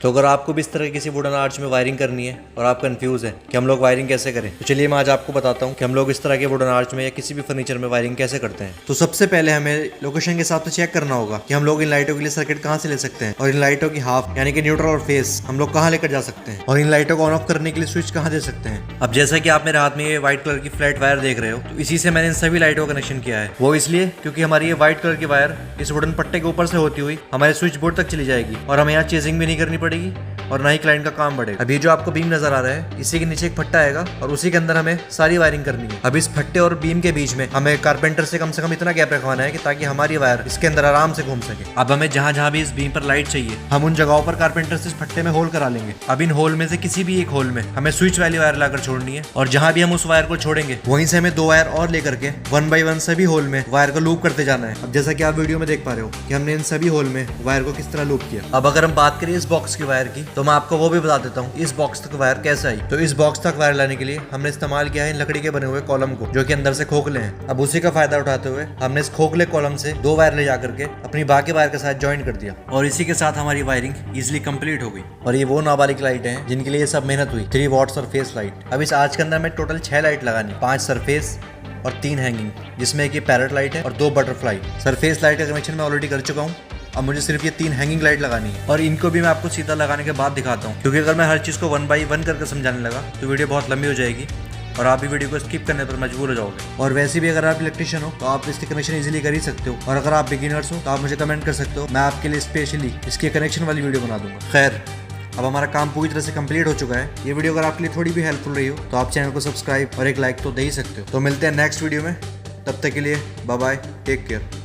तो अगर आपको भी इस तरह की किसी वुडन आर्च में वायरिंग करनी है और आप कंफ्यूज हैं कि हम लोग वायरिंग कैसे करें, तो चलिए मैं आज आपको बताता हूँ कि हम लोग इस तरह के वुडन आर्च में या किसी भी फर्नीचर में वायरिंग कैसे करते हैं। तो सबसे पहले हमें लोकेशन के हिसाब से चेक करना होगा कि हम लोग इन लाइटों के लिए सर्किट कहाँ से ले सकते हैं और इन लाइटों की हाफ यानी कि न्यूट्रल और फेस हम लोग कहाँ लेकर जा सकते हैं और इन लाइटों को ऑन ऑफ करने के लिए स्विच कहाँ दे सकते हैं। अब जैसा कि आप मेरे हाथ में ये व्हाइट कलर की फ्लैट वायर देख रहे हो, तो इसी से मैंने इन सभी लाइटों का कनेक्शन किया है। वो इसलिए क्योंकि हमारी ये व्हाइट कलर की वायर इस वुडन पट्टे के ऊपर से होती हुई हमारे स्विच बोर्ड तक चली जाएगी और हमें यहाँ चेजिंग भी नहीं करनी पड़ेगी और ना ही क्लाइंट का काम बढ़ेगा। अभी जो आपको बीम नजर आ रहा है, इसी के नीचे एक फट्टा आएगा और उसी के अंदर हमें सारी वायरिंग करनी है। अब इस फट्टे और बीम के बीच में हमें कारपेंटर से कम इतना गैप रखवाना है कि ताकि हमारी वायर इसके अंदर आराम से घूम सके। अब हमें जहां जहां भी इस बीम पर लाइट चाहिए, हम उन जगहों पर कारपेंटर से इस फट्टे में होल करा लेंगे। अब इन होल में से किसी भी एक होल में हमें स्विच वाली वायर लाकर छोड़नी है और जहां भी हम उस वायर को छोड़ेंगे वहीं से हमें 2 वायर और लेकर के 1 बाय 1 सभी होल में वायर को लूप करते जाना है। अब जैसा कि आप वीडियो में देख पा रहे हो कि हमने इन सभी होल में वायर को किस तरह लूप किया। अब अगर हम बात करें इस बॉक्स की वायर की, तो मैं आपको वो भी बता देता हूँ इस बॉक्स तक वायर कैसे आई। तो इस बॉक्स तक वायर लाने के लिए हमने इस्तेमाल किया है इन लकड़ी के बने हुए कॉलम को, जो कि अंदर से खोखले हैं। अब उसी का फायदा उठाते हुए हमने इस खोखले कॉलम से 2 वायर ले जाकर के अपनी बाकी वायर के साथ ज्वाइन कर दिया और इसी के साथ हमारी वायरिंग इजिली कंप्लीट हो गई। और ये वो नाबालिग लाइट हैं जिनके लिए ये सब मेहनत हुई। 3 वॉट सरफेस लाइट। अब इस आर्च के अंदर में टोटल 6 लाइट लगानी, 5 सरफेस और 3 हैंगिंग, जिसमें एक ये पैरेट लाइट है और 2 बटरफ्लाई। सरफेस लाइट का कनेक्शन मैं ऑलरेडी कर चुका हूँ। अब मुझे सिर्फ ये 3 हैंगिंग लाइट लगानी है और इनको भी मैं आपको सीधा लगाने के बाद दिखाता हूँ, क्योंकि अगर मैं हर चीज़ को 1 बाय 1 करके समझाने लगा तो वीडियो बहुत लंबी हो जाएगी और आप भी वीडियो को स्किप करने पर मजबूर हो जाओगे। और वैसे भी अगर आप इलेक्ट्रिशियन हो तो आप इसके कनेक्शन इजीली कर ही सकते हो, और अगर आप बिगिनर्स हो तो आप मुझे कमेंट कर सकते हो, मैं आपके लिए स्पेशली इसके कनेक्शन वाली वीडियो बना दूंगा। खैर, अब हमारा काम पूरी तरह से कंप्लीट हो चुका है। ये वीडियो अगर आपके लिए थोड़ी भी हेल्पफुल रही हो तो आप चैनल को सब्सक्राइब और एक लाइक तो दे ही सकते हो। तो मिलते हैं नेक्स्ट वीडियो में, तब तक के लिए बाय बाय, टेक केयर।